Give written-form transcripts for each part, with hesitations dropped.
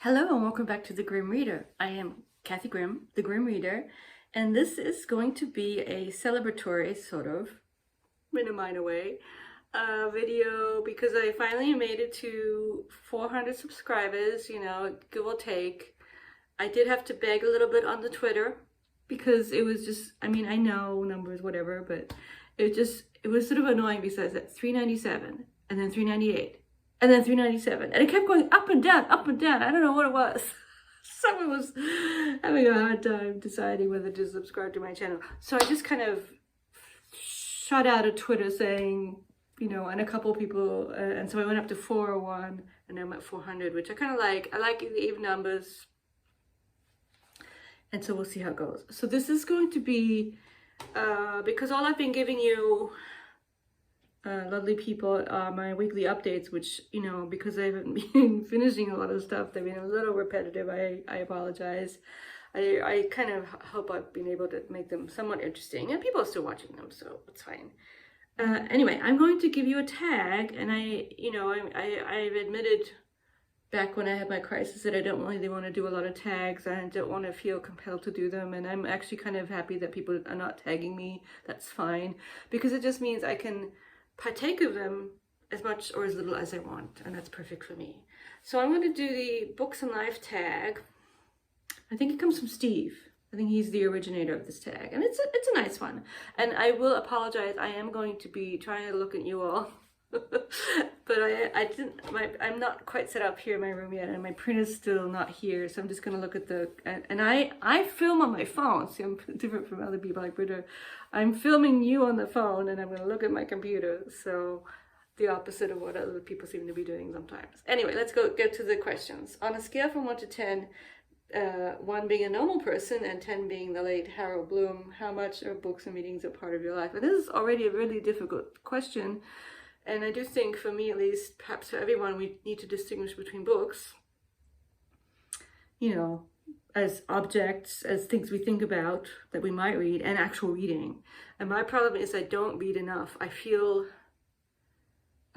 Hello and welcome back to The Grim Reader. I am Kathy Grimm, The Grim Reader, and this is going to be a celebratory sort of, in a minor way, video because I finally made it to 400 subscribers, give or take. I did have to beg a little bit on the Twitter because it was just, I know numbers, whatever, but it was sort of annoying because at 397 and then 398. And then 397, and it kept going up and down, up and down. I don't know what it was. Someone was having a hard time deciding whether to subscribe to my channel. So I just kind of shot out a Twitter saying, and a couple people, and so I went up to 401, and I'm at 400, which I kind of like. I like the even numbers. And so we'll see how it goes. So this is going to be, because all I've been giving you, lovely people, my weekly updates, which, because I haven't been finishing a lot of stuff, they've been a little repetitive. I apologize. I kind of hope I've been able to make them somewhat interesting, and people are still watching them, so it's fine. Anyway, I'm going to give you a tag, and I've admitted back when I had my crisis that I don't really want to do a lot of tags. I don't want to feel compelled to do them, and I'm actually kind of happy that people are not tagging me. That's fine, because it just means I can partake of them as much or as little as I want, and that's perfect for me. So I'm going to do the Books and Life tag. I think it comes from Steve. I think he's the originator of this tag, and it's a nice one. And I will apologize. I am going to be trying to look at you all, but I'm not quite set up here in my room yet, and my printer's still not here. So I'm just going to look at and I film on my phone. See, I'm different from other people like Britta. I'm filming you on the phone, and I'm going to look at my computer. So the opposite of what other people seem to be doing sometimes. Anyway, let's get to the questions. On a scale from 1 to 10, 1 being a normal person and 10 being the late Harold Bloom, how much are books and readings a part of your life? And this is already a really difficult question. And I do think, for me at least, perhaps for everyone, we need to distinguish between books, as objects, as things we think about that we might read, and actual reading. And my problem is I don't read enough. I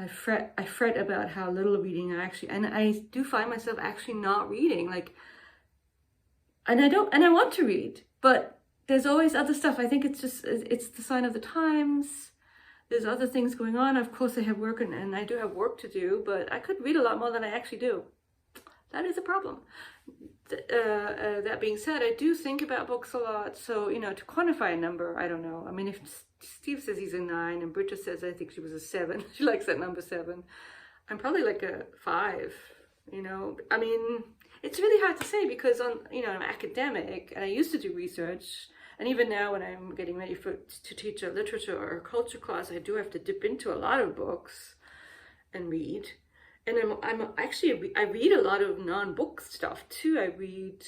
fret about how little reading and I do find myself actually not reading, and I want to read, but there's always other stuff. I think it's the sign of the times. There's other things going on. Of course, I have work and I do have work to do, but I could read a lot more than I actually do. That is a problem. That being said, I do think about books a lot. So, to quantify a number, I don't know. If Steve says he's a 9 and Britta says I think she was a 7, she likes that number 7. I'm probably like a 5, It's really hard to say because I'm academic and I used to do research. And even now when I'm getting ready to teach a literature or a culture class, I do have to dip into a lot of books and read. And I read a lot of non-book stuff too. I read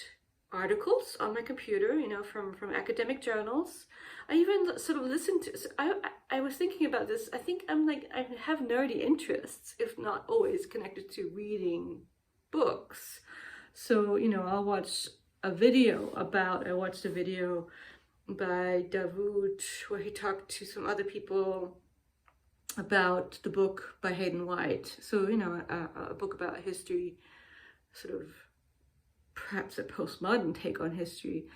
articles on my computer, from academic journals. I even sort of listen to, I was thinking about this. I think I have nerdy interests, if not always connected to reading books. So, I'll watch a video I watched a video by Dawood where he talked to some other people about the book by Hayden White. So, a book about history, sort of perhaps a postmodern take on history.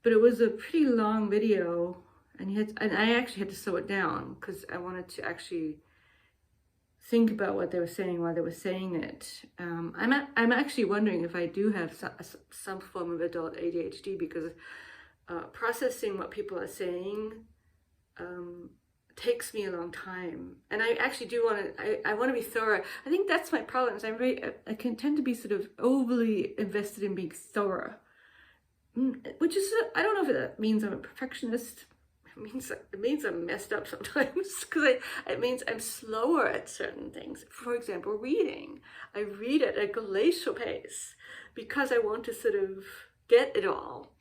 But it was a pretty long video, and I actually had to slow it down because I wanted to actually think about what they were saying while they were saying it. I'm actually wondering if I do have some form of adult ADHD because processing what people are saying takes me a long time, and I actually do I want to be thorough. I think that's my problem. Is I can tend to be sort of overly invested in being thorough, which is I don't know if that means I'm a perfectionist. It means I'm messed up sometimes because it means I'm slower at certain things. For example, reading. I read at a glacial pace because I want to sort of get it all.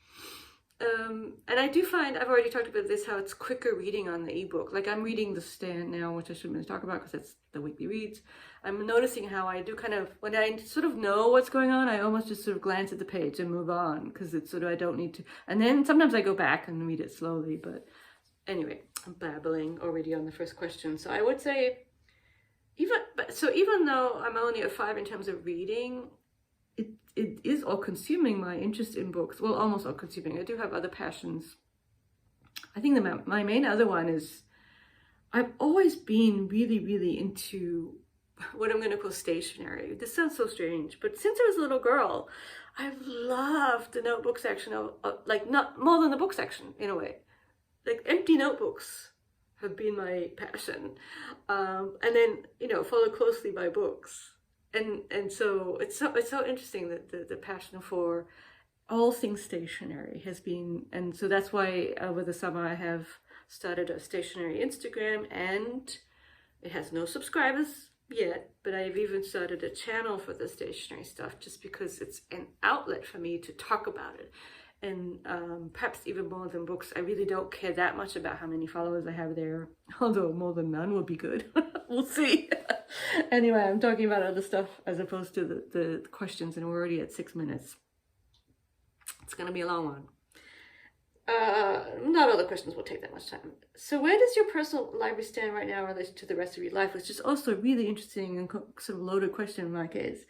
And I do find, I've already talked about this, how it's quicker reading on the ebook. Like I'm reading The Stand now, which I shouldn't really talk about because it's the weekly reads. I'm noticing how I do kind of, when I sort of know what's going on, I almost just sort of glance at the page and move on because it's sort of, I don't need to. And then sometimes I go back and read it slowly. But anyway, I'm babbling already on the first question. So I would say, even though I'm only a 5 in terms of reading, it is all consuming my interest in books. Well, almost all consuming. I do have other passions. I think my main other one is I've always been really into what I'm going to call stationery. This sounds so strange, but since I was a little girl, I've loved the notebook section of like, not more than the book section in a way. Like empty notebooks have been my passion. And then, followed closely by books. And so it's so interesting that the passion for all things stationery has been, and so that's why over the summer I have started a stationery Instagram, and it has no subscribers yet, but I've even started a channel for the stationery stuff just because it's an outlet for me to talk about it. And perhaps even more than books, I really don't care that much about how many followers I have there, although more than none would be good. We'll see. Anyway, I'm talking about other stuff as opposed to the questions, and we're already at 6 minutes. It's going to be a long one. Not all the questions will take that much time. So where does your personal library stand right now in relation to the rest of your life? Which is also a really interesting and sort of loaded question in my case.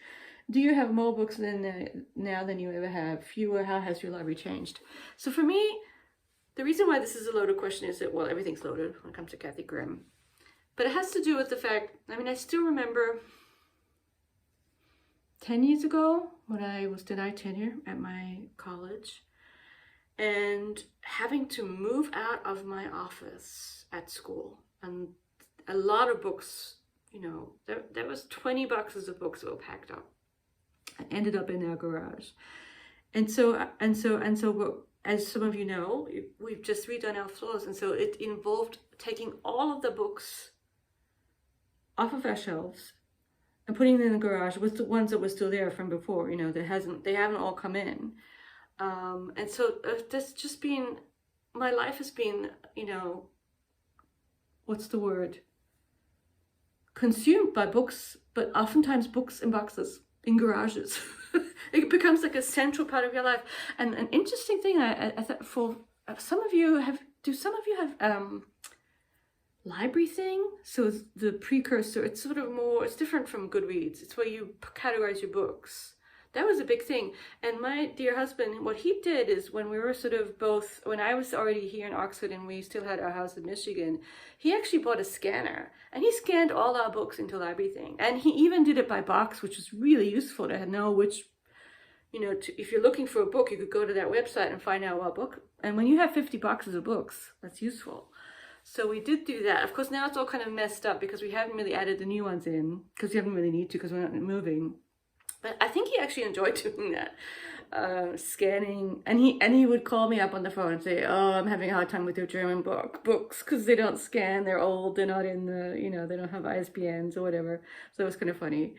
Do you have more books now than you ever have? Fewer? How has your library changed? So for me, the reason why this is a loaded question is that, well, everything's loaded when it comes to Kathy Grimm. But it has to do with the fact, I still remember 10 years ago when I was denied tenure at my college and having to move out of my office at school. And a lot of books, there was 20 boxes of books that were packed up. I ended up in our garage. And so, as some of you know, we've just redone our floors. And so it involved taking all of the books off of our shelves and putting them in the garage with the ones that were still there from before, they haven't all come in. And so that's just been, my life has been, what's the word? Consumed by books, but oftentimes books in boxes. In garages. It becomes like a central part of your life. And an interesting thing I thought for some of you have library thing? So it's the precursor, it's sort of more, it's different from Goodreads. It's where you categorize your books. That was a big thing. And my dear husband, what he did is when we were sort of both, when I was already here in Oxford and we still had our house in Michigan, he actually bought a scanner and he scanned all our books into library thing. And he even did it by box, which was really useful to know which, if you're looking for a book, you could go to that website and find out what book. And when you have 50 boxes of books, that's useful. So we did do that. Of course, now it's all kind of messed up because we haven't really added the new ones in because we haven't really need to because we're not moving. But I think he actually enjoyed doing that, scanning. And he would call me up on the phone and say, "Oh, I'm having a hard time with your German books because they don't scan. They're old. They're not in the, they don't have ISBNs or whatever." So it was kind of funny.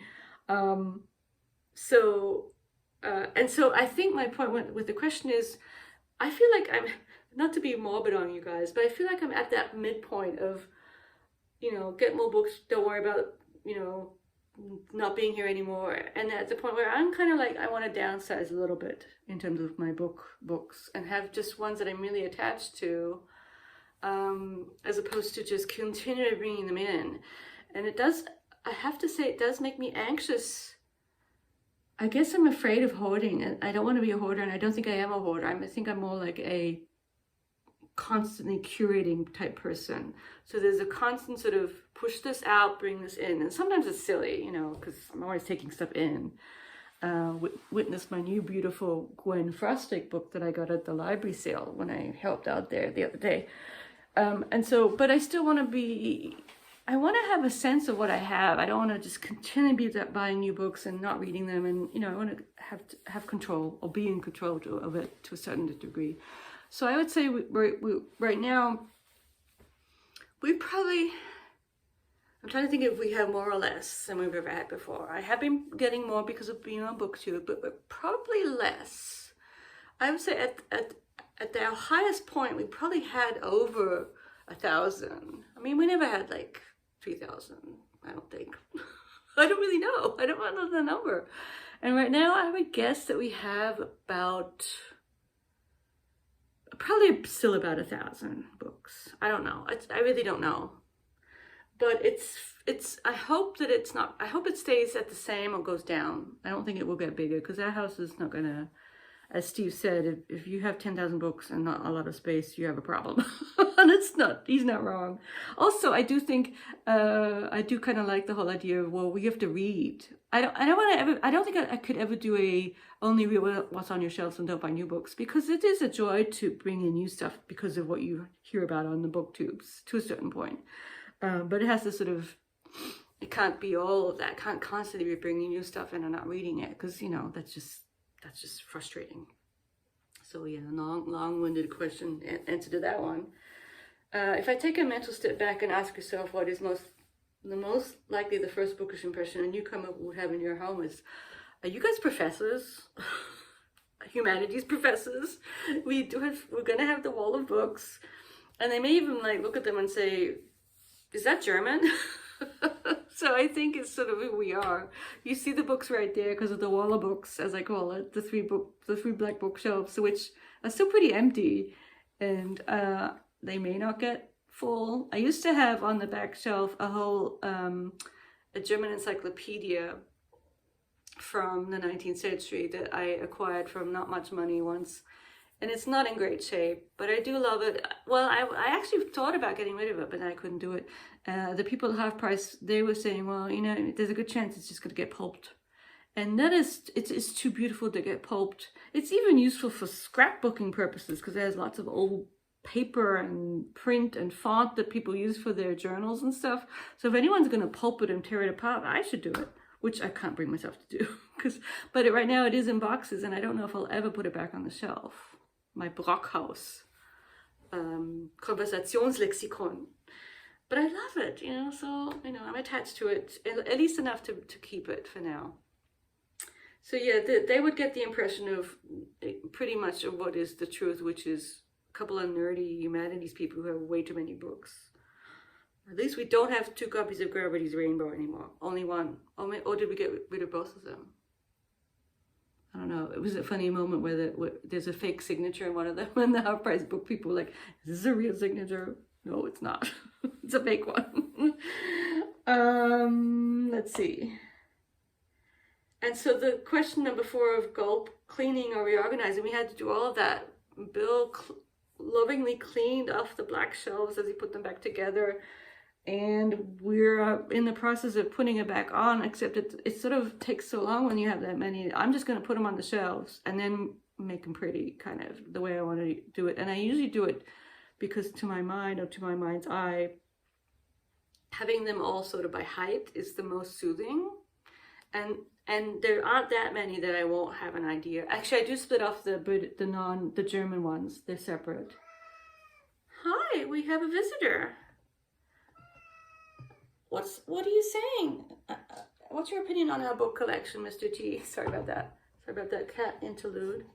And so I think my point with the question is, I feel like I'm, not to be morbid on you guys, but I feel like I'm at that midpoint of, get more books. Don't worry about, not being here anymore, and at the point where I'm kind of like I want to downsize a little bit in terms of my books and have just ones that I'm really attached to, as opposed to just continually bringing them in. And I have to say, it does make me anxious. I guess I'm afraid of hoarding, and I don't want to be a hoarder, and I don't think I am a hoarder. I think I'm more like a constantly curating type person. So there's a constant sort of push this out, bring this in. And sometimes it's silly, because I'm always taking stuff in. Witness my new beautiful Gwen Frostic book that I got at the library sale when I helped out there the other day. But I still want to I want to have a sense of what I have. I don't want to just continually be buying new books and not reading them. And, I want to have control or be in control of it to a certain degree. So I would say we right now, we probably, I'm trying to think if we have more or less than we've ever had before. I have been getting more because of being on BookTube, but we're probably less. I would say at our highest point, we probably had over 1,000. We never had like 3,000, I don't think. I don't really know. I don't know the number. And right now, I would guess that we have probably still about 1,000 books. I don't know. I really don't know. But I hope that it's not, I hope it stays at the same or goes down. I don't think it will get bigger because that house is not gonna, as Steve said, if you have 10,000 books and not a lot of space, you have a problem. And he's not wrong. Also, I do think, I do kind of like the whole idea of, well, we have to read. I don't think I could ever do a only read what's on your shelves and don't buy new books, because it is a joy to bring in new stuff because of what you hear about on the booktubes to a certain point. But it has to sort of, it can't be all of that. Can't constantly be bringing new stuff in and not reading it, because, you know, that's just frustrating. So yeah, long-winded question answer to that one. If I take a mental step back and ask yourself what is the most likely the first bookish impression a newcomer would have in your home is, are you guys professors? Humanities professors? We're gonna have the wall of books, and they may even like look at them and say, is that German? So I think it's sort of who we are. You see the books right there because of the wall of books, as I call it, the three black bookshelves, which are still pretty empty, and they may not get full. I used to have on the back shelf a whole a German encyclopedia from the 19th century that I acquired from not much money once. And it's not in great shape, but I do love it. Well, I actually thought about getting rid of it, but I couldn't do it. The people at Half Price, they were saying, well, you know, there's a good chance it's just going to get pulped. And that is, it's too beautiful to get pulped. It's even useful for scrapbooking purposes because there's lots of old paper and print and font that people use for their journals and stuff. So if anyone's going to pulp it and tear it apart, I should do it, which I can't bring myself to do. But right now it is in boxes, and I don't know if I'll ever put it back on the shelf. My Brockhaus Konversationslexikon. But I love it, you know, so, you know, I'm attached to it, at least enough to keep it for now. So yeah, they would get the impression of pretty much of what is the truth, which is a couple of nerdy humanities people who have way too many books. At least we don't have 2 copies of Gravity's Rainbow anymore, only one. Or did we get rid of both of them? I don't know. It was a funny moment where there's a fake signature in one of them, and the Half Price book people were like, is this a real signature? No, it's not. It's a fake one. Let's see. And so the question number 4 of gulp, cleaning or reorganizing, we had to do all of that. Bill lovingly cleaned off the black shelves as he put them back together. And we're in the process of putting it back on, except it sort of takes so long when you have that many. I'm just going to put them on the shelves and then make them pretty, kind of the way I want to do it. And I usually do it because to my mind, or to my mind's eye, having them all sort of by height is the most soothing. And there aren't that many that I won't have an idea. Actually, I do split off the German ones. They're separate. Hi, we have a visitor. What are you saying? What's your opinion on our book collection, Mr. T? Sorry about that. Sorry about that cat interlude.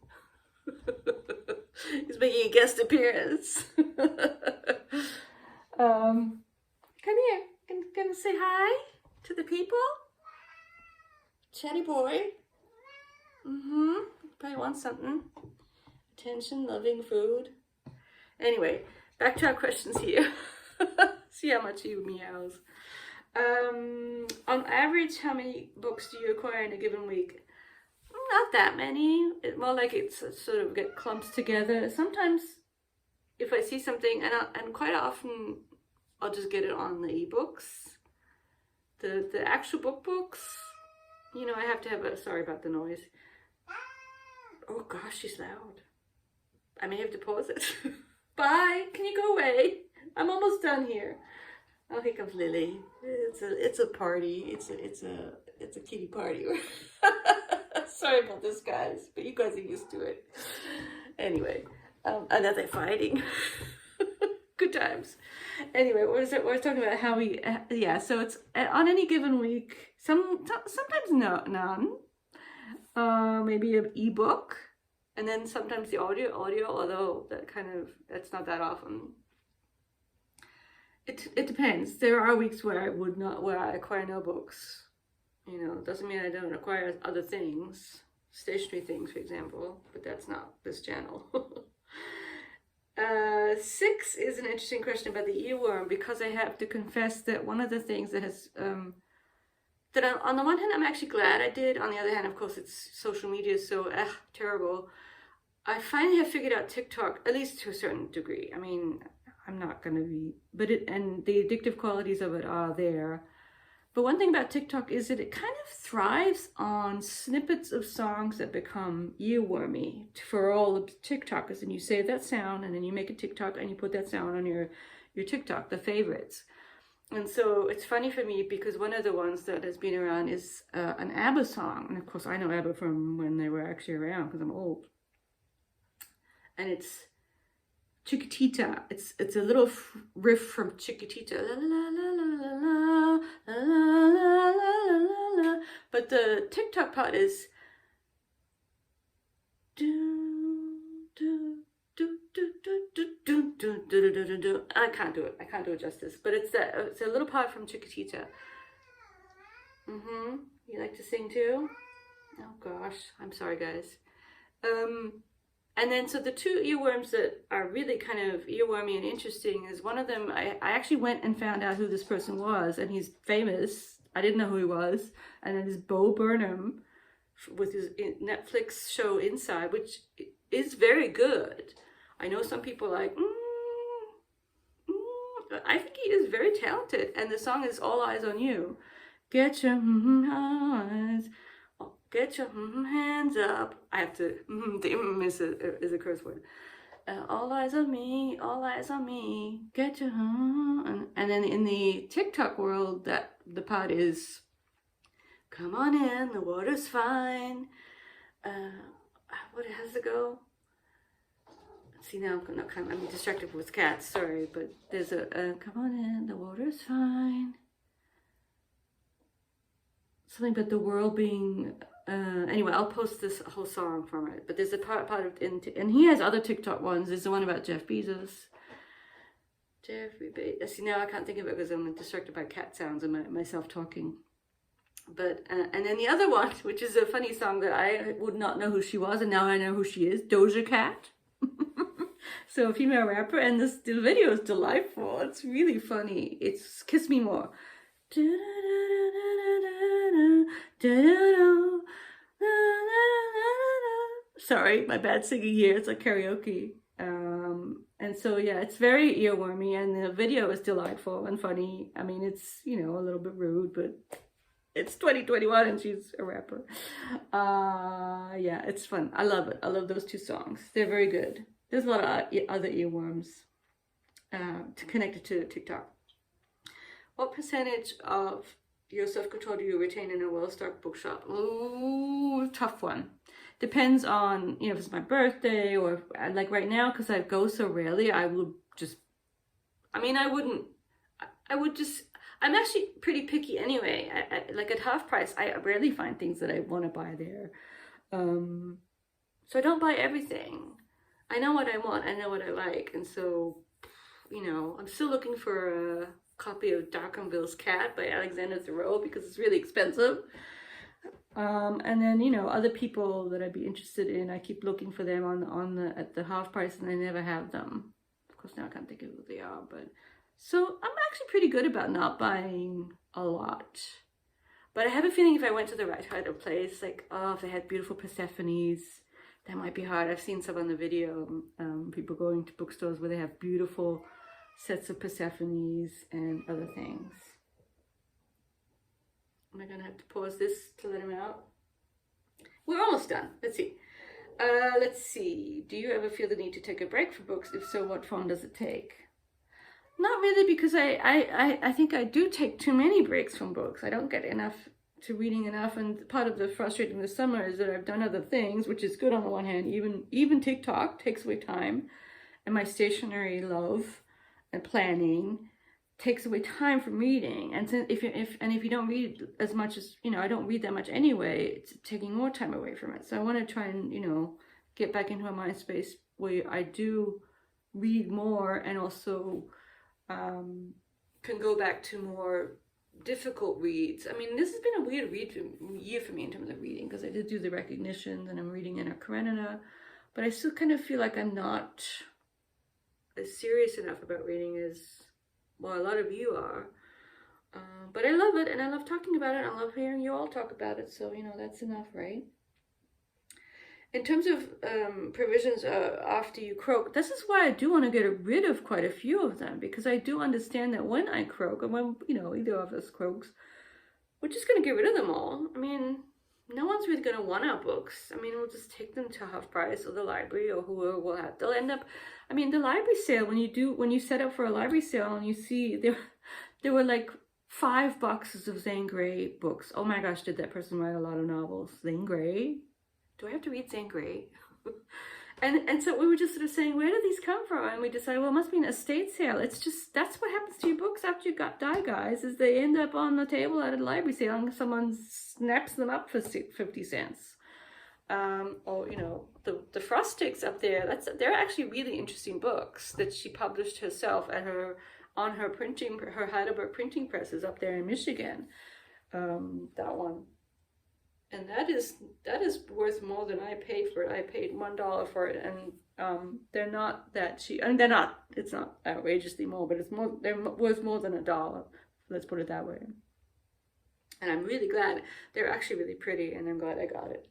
He's making a guest appearance. Come here. Gonna say hi to the people? Chatty boy. Probably wants something. Attention, loving food. Anyway, back to our questions here. See how much he meows. On average, how many books do you acquire in a given week? Not that many. It's more like it's sort of get clumped together. Sometimes if I see something, and quite often I'll just get it on the ebooks. The actual books, you know, I have to have a, sorry about the noise. Oh gosh, she's loud. I may have to pause it. Bye, can you go away? I'm almost done here. Oh, here comes Lily. It's a party. It's a kitty party. Sorry about this, guys, but you guys are used to it. Anyway, and now they're fighting. Good times. Anyway, what was it? We're talking about how we, yeah. So it's on any given week. Sometimes none. Maybe an ebook, and then sometimes the audio. Although that's not that often. It depends. There are weeks where I acquire no books. You know, doesn't mean I don't acquire other things, stationary things, for example, but that's not this channel. 6 is an interesting question about the earworm, because I have to confess that one of the things that has that on the one hand I'm actually glad I did, on the other hand, of course, it's social media, so terrible. I finally have figured out TikTok, at least to a certain degree. I mean, I'm not gonna be, but and the addictive qualities of it are there. But one thing about TikTok is that it kind of thrives on snippets of songs that become earwormy for all the TikTokers. And you save that sound, and then you make a TikTok, and you put that sound on your TikTok, the favorites. And so it's funny for me, because one of the ones that has been around is an ABBA song. And of course, I know ABBA from when they were actually around, because I'm old. And it's Chiquitita. It's a little riff from Chiquitita. La, la, la, la, la, la, la, la, la, la, la. But the TikTok part is I can't do it. I can't do it justice. But it's a little part from Chiquitita. You like to sing too? Oh gosh, I'm sorry, guys. And then, so the two earworms that are really kind of earwormy and interesting is, one of them, I actually went and found out who this person was, and he's famous. I didn't know who he was. And then there's Bo Burnham with his Netflix show Inside, which is very good. I know some people are like, but I think he is very talented. And the song is All Eyes on You. Get your eyes. Get your hands up. I have to, the is a curse word. All eyes on me, all eyes on me. Get your, and then in the TikTok world, that the part is, come on in, the water's fine. What has to go? See, now I'm distracted with cats, sorry, but there's a, come on in, the water's fine. Something about the world being, anyway, I'll post this whole song from it. But there's a part of, and he has other TikTok ones. There's the one about Jeff Bezos. Jeffrey Bezos. See, now I can't think of it because I'm distracted by cat sounds and myself talking. But, and then the other one, which is a funny song that I would not know who she was, and now I know who she is, Doja Cat. So a female rapper, and the video is delightful. It's really funny. It's Kiss Me More. Sorry, my bad singing here. It's like karaoke. And so, yeah, it's very earwormy, and the video is delightful and funny. I mean, it's, a little bit rude, but it's 2021 and she's a rapper. Yeah, it's fun. I love it. I love those two songs. They're very good. There's a lot of other earworms connected to TikTok. What percentage of your self-control do you retain in a well-stocked bookshop? Ooh, tough one. Depends on, if it's my birthday, or like right now, because I go so rarely, I would just, I'm actually pretty picky anyway. I like at half price, I rarely find things that I want to buy there. So I don't buy everything. I know what I want, I know what I like, and so, I'm still looking for a copy of Darkonville's Cat by Alexander Thoreau, because it's really expensive. And then, other people that I'd be interested in, I keep looking for them at the half price, and I never have them. Of course, now I can't think of who they are, but so I'm actually pretty good about not buying a lot. But I have a feeling if I went to the right kind of place, like, if they had beautiful Persephones, that might be hard. I've seen some on the video, people going to bookstores where they have beautiful sets of Persephones and other things. Am I gonna have to pause this to let him out? We're almost done. Let's see. Do you ever feel the need to take a break from books? If so, what form does it take? Not really, because I think I do take too many breaks from books. I don't get to reading enough, and part of the frustrating this summer is that I've done other things, which is good on the one hand. Even TikTok takes away time, and my stationery love and planning takes away time from reading. And if you don't read as much as, I don't read that much anyway, it's taking more time away from it. So I want to try and, get back into a mind space where I do read more, and also can go back to more difficult reads. I mean, this has been a weird year for me in terms of reading, because I did do the recognitions and I'm reading Anna Karenina, but I still kind of feel like I'm not as serious enough about reading as, well, a lot of you are. But I love it, and I love talking about it. I love hearing you all talk about it. So, you know, that's enough, right? In terms of provisions after you croak, this is why I do want to get rid of quite a few of them, because I do understand that when I croak, and when, you know, either of us croaks, we're just going to get rid of them all. I mean, no one's really going to want our books. I mean, we'll just take them to half price or the library or whoever will have. They'll end up, I mean, the library sale, when you set up for a library sale and you see there were like 5 boxes of Zane Grey books. Oh my gosh, did that person write a lot of novels? Zane Grey? Do I have to read Zane Grey? and so we were just sort of saying, where do these come from? And we decided, well, it must be an estate sale. It's just, that's what happens to your books after you die, guys, is they end up on the table at a library sale and someone snaps them up for 50 cents. Or, you know, the Frost Sticks up there, they're actually really interesting books that she published herself at her Heidelberg printing presses up there in Michigan. That one. And that is worth more than I paid for it. I paid $1 for it, and they're not that cheap. I mean, it's not outrageously more, but they're worth more than $1. Let's put it that way. And I'm really glad. They're actually really pretty, and I'm glad I got it.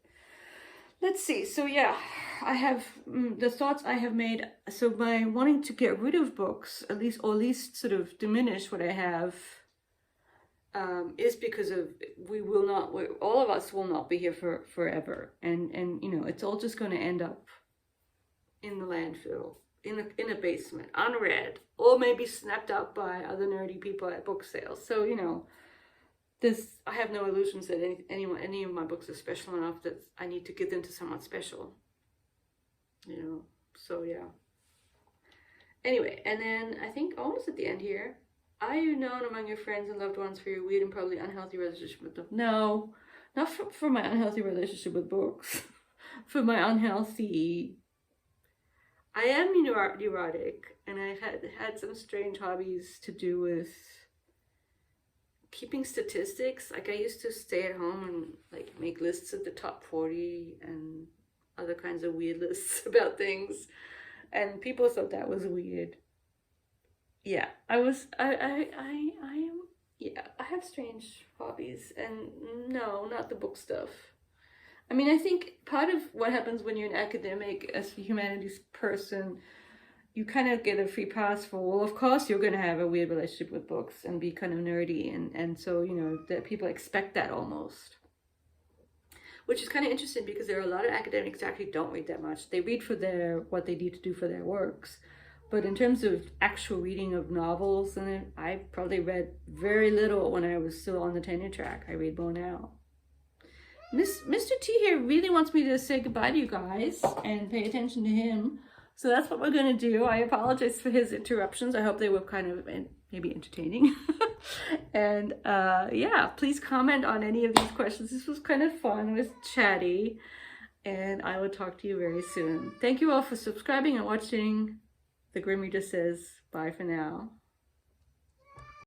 Let's see. So yeah, I have the thoughts I have made. So by wanting to get rid of books, at least sort of diminish what I have, is because of all of us will not be here forever, and you know, it's all just going to end up in the landfill, in a basement, unread, or maybe snapped up by other nerdy people at book sales. So, you know, I have no illusions that any of my books are special enough that I need to give them to someone special, you know. So yeah. Anyway, and then I think almost at the end here. Are you known among your friends and loved ones for your weird and probably unhealthy relationship with them? No, not for my unhealthy relationship with books. For my unhealthy... I am neurotic, and I've had some strange hobbies to do with keeping statistics. Like, I used to stay at home and like make lists of the top 40 and other kinds of weird lists about things, and people thought that was weird. Yeah, I have strange hobbies, and no, not the book stuff. I mean, I think part of what happens when you're an academic, as a humanities person, you kind of get a free pass for, well, of course you're going to have a weird relationship with books and be kind of nerdy, and so, you know, that people expect that almost. Which is kind of interesting, because there are a lot of academics who actually don't read that much. They read for what they need to do for their works. But in terms of actual reading of novels, and I probably read very little when I was still on the tenure track. I read more now. Mr. T here really wants me to say goodbye to you guys and pay attention to him. So that's what we're going to do. I apologize for his interruptions. I hope they were kind of maybe entertaining. And yeah, please comment on any of these questions. This was kind of fun. It was chatty. And I will talk to you very soon. Thank you all for subscribing and watching. The Grim Reader says bye for now.